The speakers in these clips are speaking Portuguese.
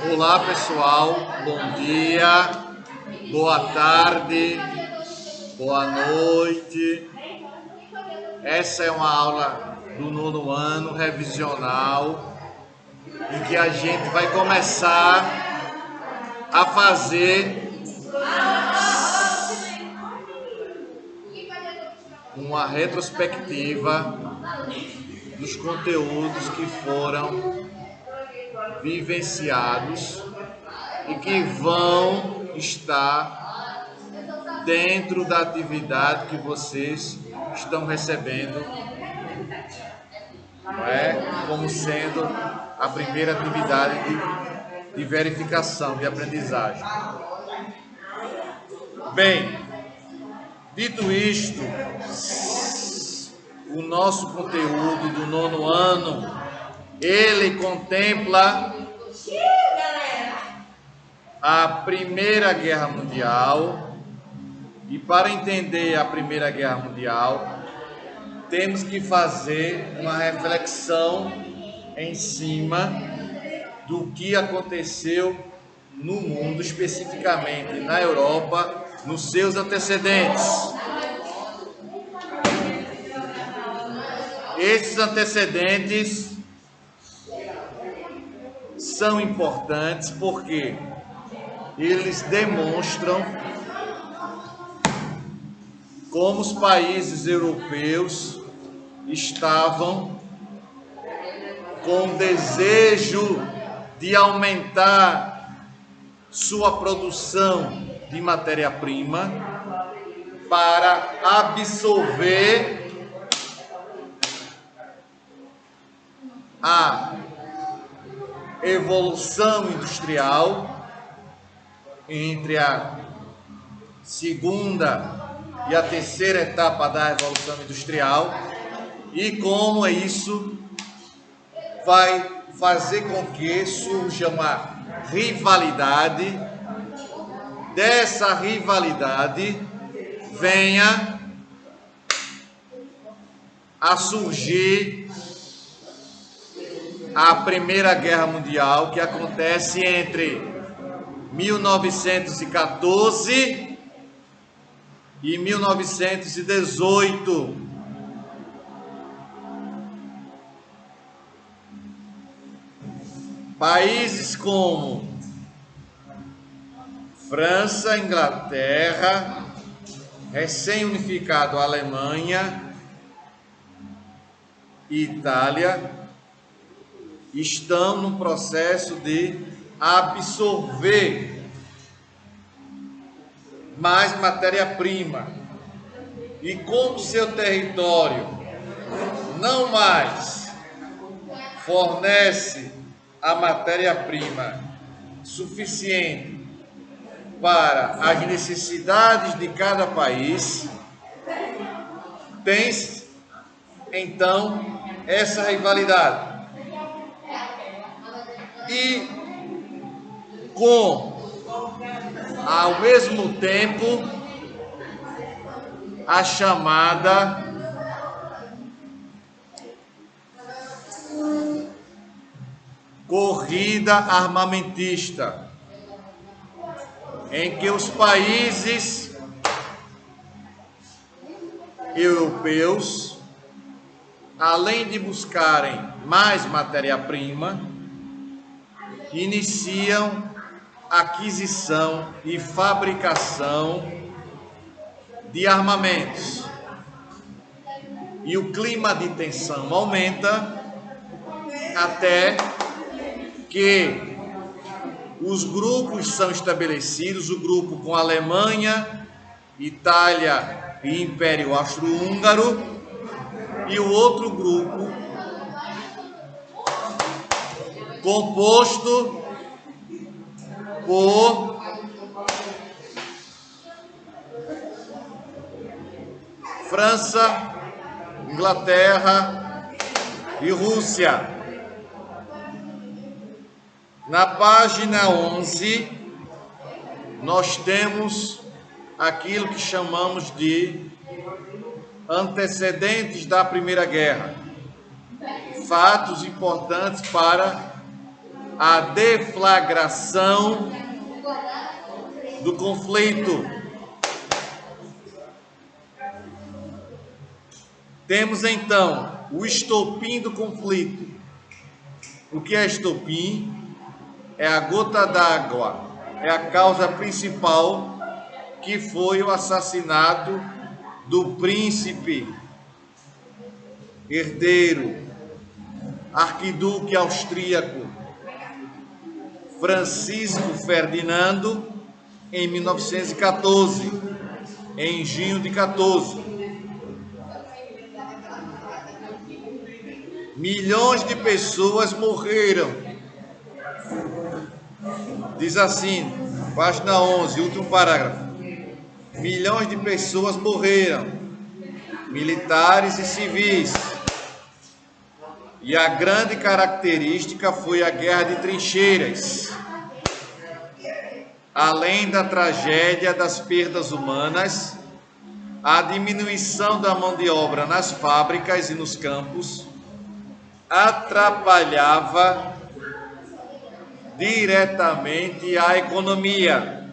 Olá pessoal, bom dia, boa tarde, boa noite. Essa é uma aula do nono ano revisional em que a gente vai começar a fazer uma retrospectiva dos conteúdos que foram vivenciados e que vão estar dentro da atividade que vocês estão recebendo, não é? Como sendo a primeira atividade de verificação, de aprendizagem. Bem, dito isto, o nosso conteúdo do nono ano, ele contempla a Primeira Guerra Mundial, e para entender a Primeira Guerra Mundial, temos que fazer uma reflexão em cima do que aconteceu no mundo, especificamente na Europa, nos seus antecedentes. Esses antecedentes são importantes porque eles demonstram como os países europeus estavam com desejo de aumentar sua produção de matéria-prima para absorver a evolução industrial entre a segunda e a terceira etapa da Revolução Industrial, e como isso vai fazer com que surja uma rivalidade. Dessa rivalidade venha a surgir a Primeira Guerra Mundial, que acontece entre 1914 e 1918. Países como França, Inglaterra, recém-unificado Alemanha e Itália estão no processo de absorver mais matéria-prima, e como seu território não mais fornece a matéria-prima suficiente para as necessidades de cada país, tem então essa rivalidade. E ao mesmo tempo, a chamada corrida armamentista, em que os países europeus, além de buscarem mais matéria-prima, iniciam aquisição e fabricação de armamentos. E o clima de tensão aumenta até que os grupos são estabelecidos, o grupo com Alemanha, Itália e Império Austro-Húngaro, e o outro grupo composto por França, Inglaterra e Rússia. Na página 11, nós temos aquilo que chamamos de antecedentes da Primeira Guerra, fatos importantes para a deflagração do conflito. Temos então o estopim do conflito. O que é estopim? É a gota d'água, é a causa principal, que foi o assassinato do príncipe herdeiro, arquiduque austríaco Francisco Ferdinando, em 1914, em junho de 14. Milhões de pessoas morreram. Diz assim, página 11, último parágrafo. Milhões de pessoas morreram, militares e civis. E a grande característica foi a guerra de trincheiras. Além da tragédia das perdas humanas, a diminuição da mão de obra nas fábricas e nos campos atrapalhava diretamente a economia.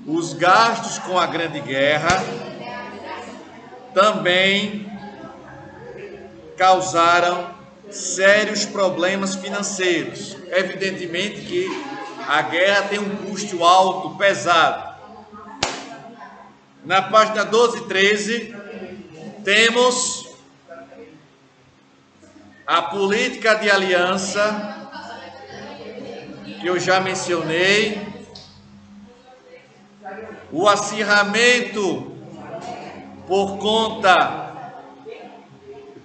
Os gastos com a Grande Guerra também causaram sérios problemas financeiros. Evidentemente que a guerra tem um custo alto, pesado. Na página 12 e 13, temos a política de aliança, que eu já mencionei, o acirramento por conta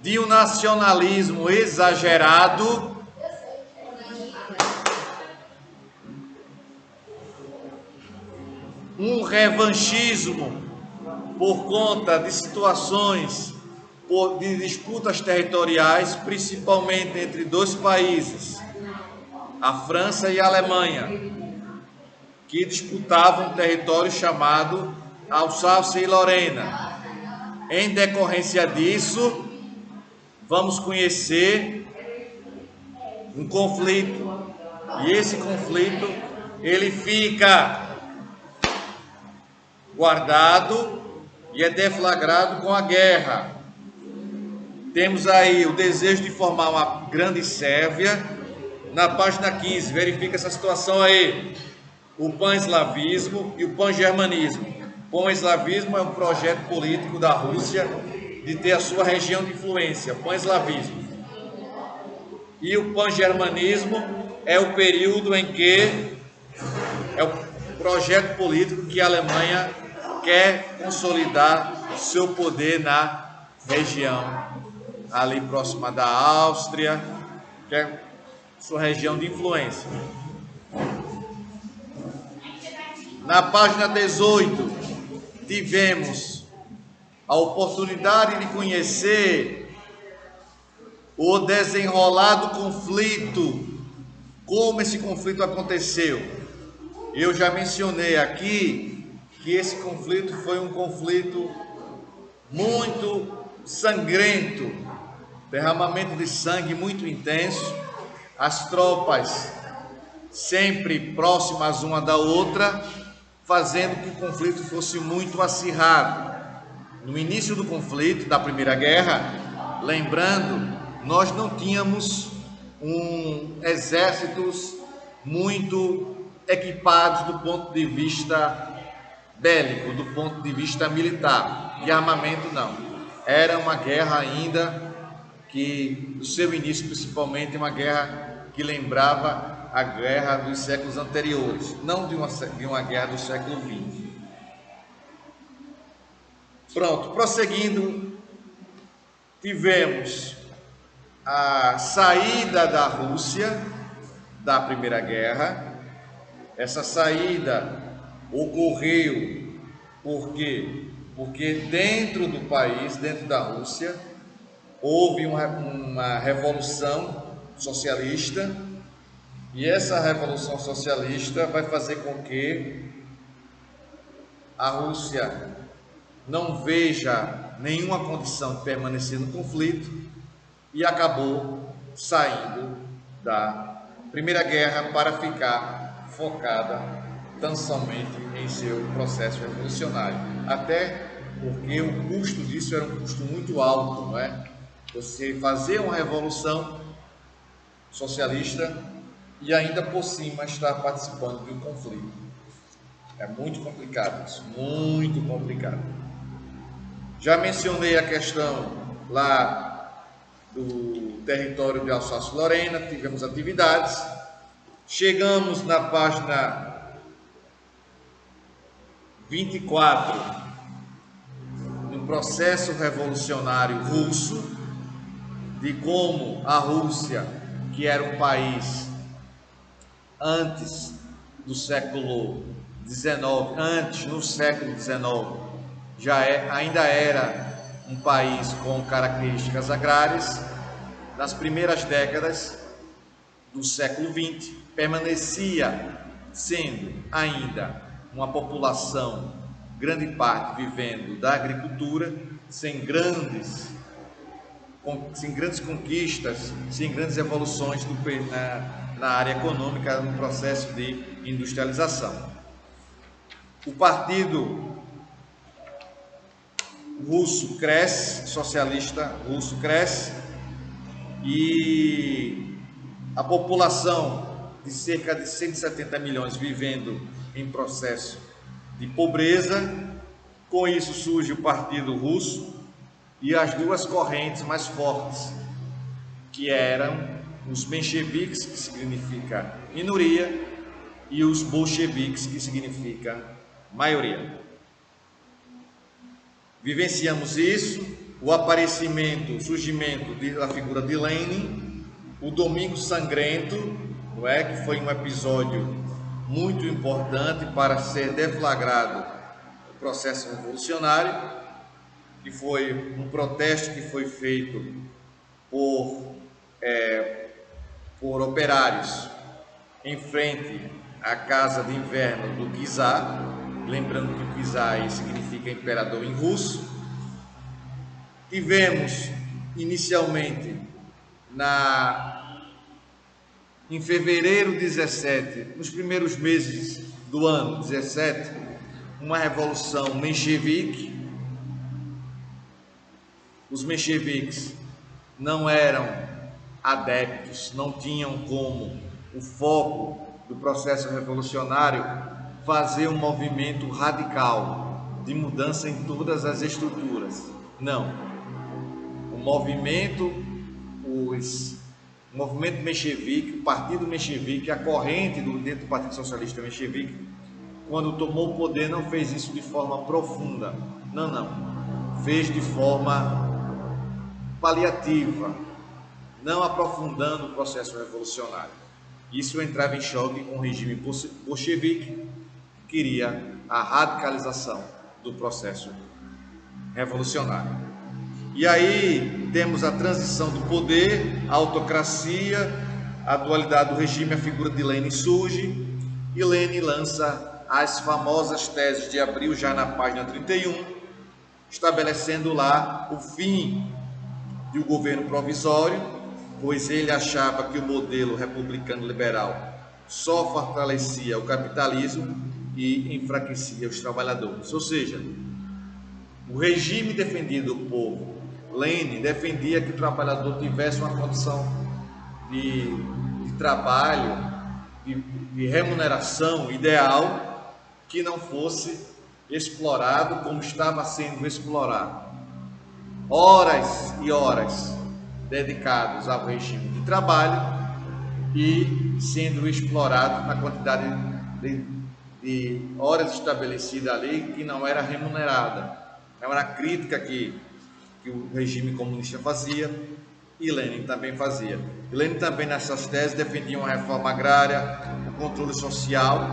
de um nacionalismo exagerado, um revanchismo por conta de situações de disputas territoriais, principalmente entre dois países, a França e a Alemanha, que disputavam um território chamado Alsácia e Lorena. Em decorrência disso, vamos conhecer um conflito, e esse conflito ele fica guardado e é deflagrado com a guerra. Temos aí o desejo de formar uma grande Sérvia. Na página 15, verifica essa situação aí. O pan-eslavismo e o pan-germanismo. O pan-eslavismo é um projeto político da Rússia de ter a sua região de influência, pan-eslavismo. E o pan-germanismo é o período em que é o projeto político que a Alemanha quer consolidar seu poder na região ali próxima da Áustria, que é sua região de influência. Na página 18, tivemos a oportunidade de conhecer o desenrolado conflito, como esse conflito aconteceu. Eu já mencionei aqui que esse conflito foi um conflito muito sangrento, derramamento de sangue muito intenso, as tropas sempre próximas uma da outra, fazendo que o conflito fosse muito acirrado. No início do conflito, da Primeira Guerra, lembrando, nós não tínhamos exércitos muito equipados do ponto de vista bélico, do ponto de vista militar, de armamento não. Era uma guerra ainda que, no seu início principalmente, uma guerra que lembrava a guerra dos séculos anteriores, não de uma guerra do século XX. Pronto, prosseguindo, tivemos a saída da Rússia da Primeira Guerra. Essa saída ocorreu por quê? Porque dentro do país, dentro da Rússia, houve uma revolução socialista, e essa revolução socialista vai fazer com que a Rússia não veja nenhuma condição de permanecer no conflito e acabou saindo da Primeira Guerra para ficar focada tão somente em seu processo revolucionário. Até porque o custo disso era um custo muito alto, não é? Você fazer uma revolução socialista e ainda por cima estar participando de um conflito. É muito complicado isso, muito complicado. Já mencionei a questão lá do território de Alsácia-Lorena, tivemos atividades. Chegamos na página 24, no processo revolucionário russo, de como a Rússia, que era um país antes do século XIX, antes no século XIX, ainda era um país com características agrárias. Nas primeiras décadas do século XX, permanecia sendo ainda uma população, grande parte vivendo da agricultura, sem grandes conquistas, sem grandes evoluções na área econômica, no processo de industrialização. O partido russo cresce, socialista russo cresce, e a população de cerca de 170 milhões vivendo em processo de pobreza. Com isso surge o Partido Russo e as duas correntes mais fortes, que eram os mencheviques, que significa minoria, e os bolcheviques, que significa maioria. Vivenciamos isso, o aparecimento, o surgimento da figura de Lenin, o Domingo Sangrento, não é? Que foi um episódio muito importante para ser deflagrado o processo revolucionário, que foi um protesto que foi feito por operários em frente à casa de inverno do czar, lembrando que o czar significa imperador em russo. Tivemos inicialmente em fevereiro 17, nos primeiros meses do ano 17, uma revolução menchevique. Os mencheviques não eram adeptos, não tinham como o foco do processo revolucionário fazer um movimento radical de mudança em todas as estruturas. Não. O movimento menchevique, o partido menchevique, a corrente dentro do Partido Socialista menchevique, quando tomou o poder, não fez isso de forma profunda. Não. Fez de forma paliativa, não aprofundando o processo revolucionário. Isso entrava em choque com o regime bolchevique, que queria a radicalização do processo revolucionário. E aí temos a transição do poder, a autocracia, a dualidade do regime, a figura de Lenin surge, e Lenin lança as famosas teses de abril, já na página 31, estabelecendo lá o fim de um governo provisório, pois ele achava que o modelo republicano liberal só fortalecia o capitalismo e enfraquecia os trabalhadores. Ou seja, o regime defendido do povo, Lenin, defendia que o trabalhador tivesse uma condição de trabalho, de remuneração ideal, que não fosse explorado como estava sendo explorado. Horas e horas dedicados ao regime de trabalho e sendo explorado na quantidade de horas estabelecida ali, que não era remunerada. É uma crítica que o regime comunista fazia, e Lenin também fazia. E Lenin também, nessas teses, defendia uma reforma agrária, o controle social,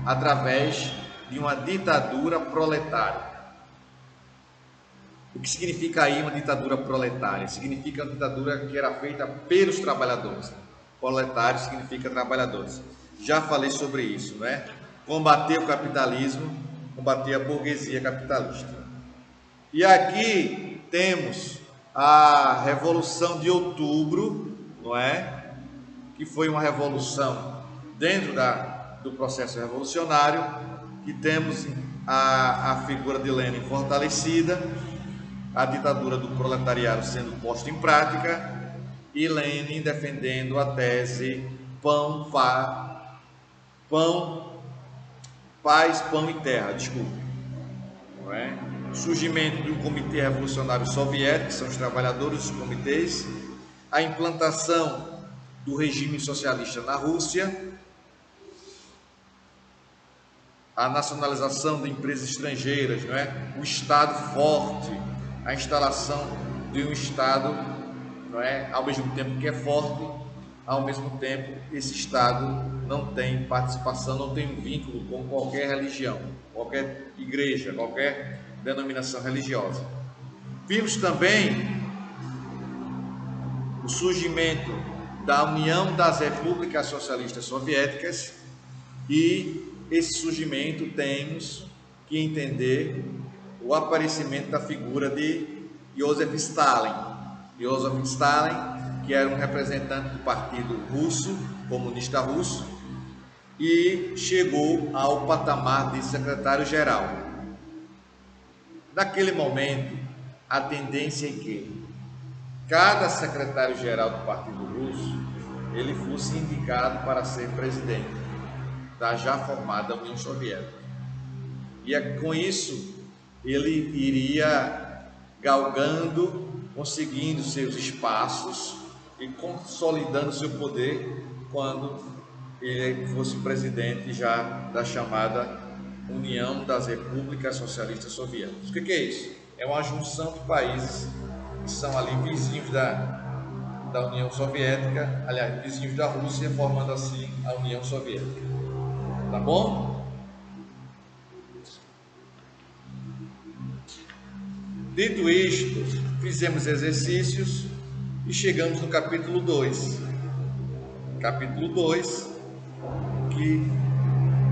através de uma ditadura proletária. O que significa aí uma ditadura proletária? Significa uma ditadura que era feita pelos trabalhadores. Proletário significa trabalhadores. Já falei sobre isso, né? Combater o capitalismo, combater a burguesia capitalista. E aqui temos a Revolução de Outubro, não é? que foi uma revolução dentro do processo revolucionário, que temos a figura de Lenin fortalecida, a ditadura do proletariado sendo posta em prática e Lenin defendendo a tese paz, pão e terra, desculpe. Não é? Surgimento de um comitê revolucionário soviético, que são os trabalhadores dos comitês, a implantação do regime socialista na Rússia, a nacionalização de empresas estrangeiras, não é? O Estado forte, a instalação de um Estado, não é? Ao mesmo tempo que é forte, ao mesmo tempo esse Estado não tem participação, não tem um vínculo com qualquer religião, qualquer igreja, qualquer denominação religiosa. Vimos também o surgimento da União das Repúblicas Socialistas Soviéticas e esse surgimento temos que entender o aparecimento da figura de Joseph Stalin. Joseph Stalin, que era um representante do Partido Russo, comunista russo, e chegou ao patamar de secretário-geral. Naquele momento, a tendência é que cada secretário-geral do Partido Russo ele fosse indicado para ser presidente da já formada União Soviética. E com isso, ele iria galgando, conseguindo seus espaços e consolidando seu poder quando ele fosse presidente já da chamada União das Repúblicas Socialistas Soviéticas. O que é isso? É uma junção de países que são ali vizinhos da União Soviética, aliás, vizinhos da Rússia, formando assim a União Soviética. Tá bom? Dito isto, fizemos exercícios e chegamos no capítulo 2. Capítulo 2, que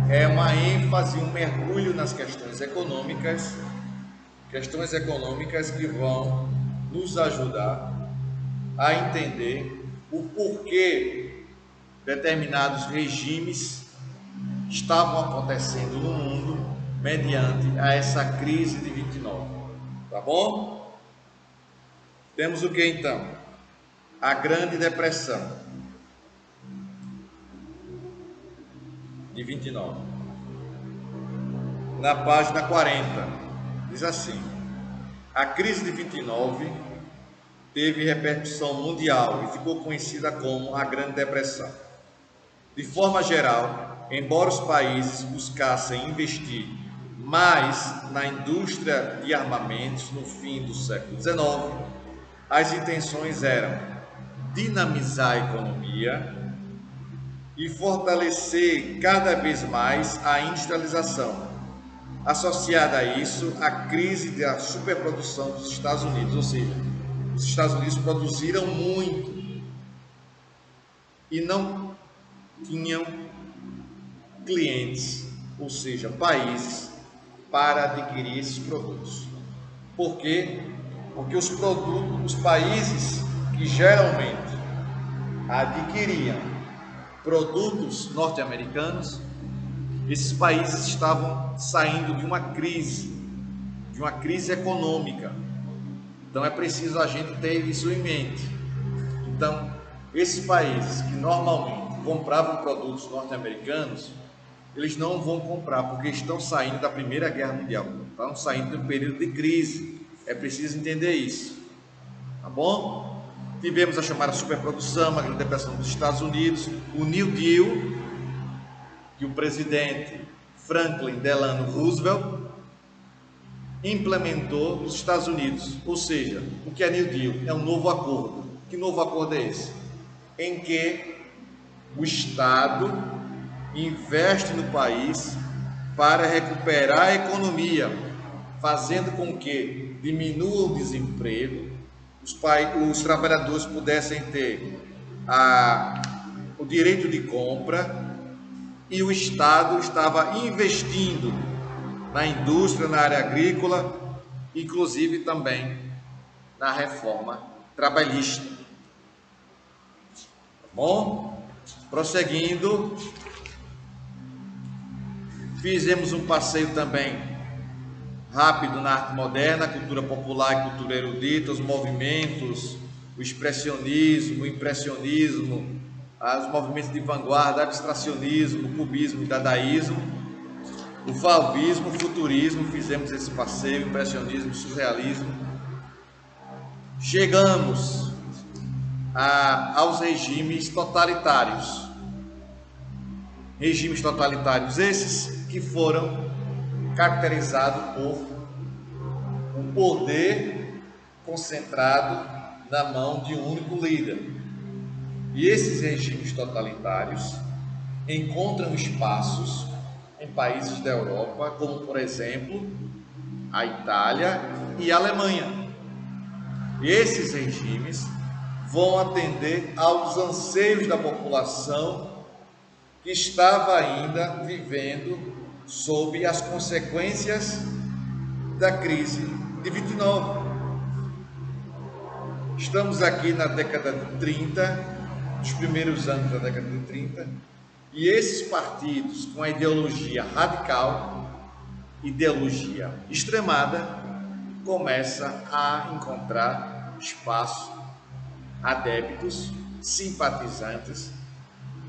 é uma ênfase, um mergulho nas questões econômicas que vão nos ajudar a entender o porquê determinados regimes estavam acontecendo no mundo mediante a essa crise de 29, tá bom? Temos o que então? A Grande Depressão de 29. Na página 40, diz assim: a crise de 29 teve repercussão mundial e ficou conhecida como a Grande Depressão. De forma geral, embora os países buscassem investir mais na indústria de armamentos no fim do século XIX, as intenções eram dinamizar a economia e fortalecer cada vez mais a industrialização. Associada a isso, a crise da superprodução dos Estados Unidos, ou seja, os Estados Unidos produziram muito e não tinham clientes, ou seja, países, para adquirir esses produtos. Por quê? Porque os países que geralmente adquiriam produtos norte-americanos, esses países estavam saindo de uma crise econômica. Então é preciso a gente ter isso em mente. Então, esses países que normalmente compravam produtos norte-americanos, eles não vão comprar porque estão saindo da Primeira Guerra Mundial, estão saindo de um período de crise. É preciso entender isso, tá bom? Tivemos a chamada superprodução, a Grande Depressão dos Estados Unidos, o New Deal, que o presidente Franklin Delano Roosevelt implementou nos Estados Unidos. Ou seja, o que é New Deal? É um novo acordo. Que novo acordo é esse? Em que o Estado investe no país para recuperar a economia, fazendo com que diminua o desemprego, os trabalhadores pudessem ter o direito de compra, e o Estado estava investindo na indústria, na área agrícola, inclusive também na reforma trabalhista. Tá bom? Prosseguindo, fizemos um passeio também rápido na arte moderna, cultura popular e cultura erudita, os movimentos, o expressionismo, o impressionismo, os movimentos de vanguarda, abstracionismo, o cubismo e dadaísmo, o fauvismo, o futurismo. Fizemos esse passeio, impressionismo, surrealismo. Chegamos aos regimes totalitários. Regimes totalitários esses que foram caracterizados por um poder concentrado na mão de um único líder. E esses regimes totalitários encontram espaços em países da Europa, como por exemplo a Itália e a Alemanha. E esses regimes vão atender aos anseios da população que estava ainda vivendo sob as consequências da crise de 29. Estamos aqui na década de 30, nos primeiros anos da década de 30, e esses partidos com a ideologia radical, ideologia extremada, começam a encontrar espaço, adeptos, simpatizantes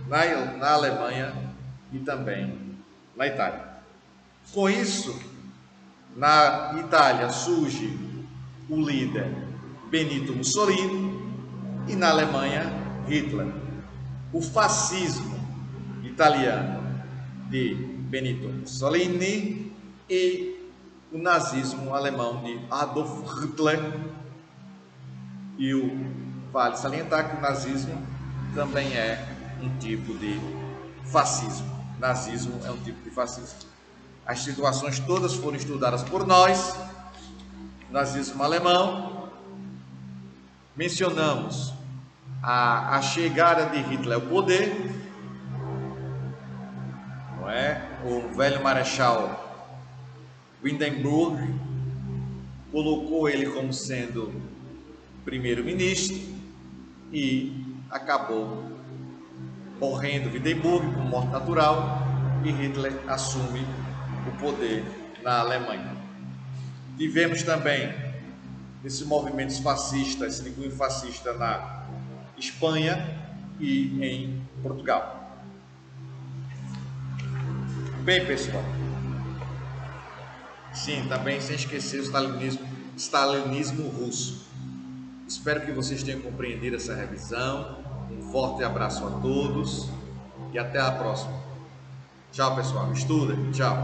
na Alemanha e também na Itália. Com isso, na Itália surge o líder Benito Mussolini e na Alemanha Hitler. O fascismo italiano de Benito Mussolini e o nazismo alemão de Adolf Hitler. E vale salientar que o nazismo também é um tipo de fascismo. Nazismo é um tipo de fascismo. As situações todas foram estudadas por nós. Nazismo alemão. Mencionamos a chegada de Hitler ao poder, não é? O velho marechal Hindenburg colocou ele como sendo primeiro-ministro e acabou morrendo Hindenburg por morte natural, e Hitler assume o poder na Alemanha. Tivemos também esses movimentos fascistas, esse cunho fascista na Espanha e em Portugal. Bem, pessoal, sim, também sem esquecer o stalinismo russo. Espero que vocês tenham compreendido essa revisão. Um forte abraço a todos e até a próxima. Tchau, pessoal. Estuda. Tchau.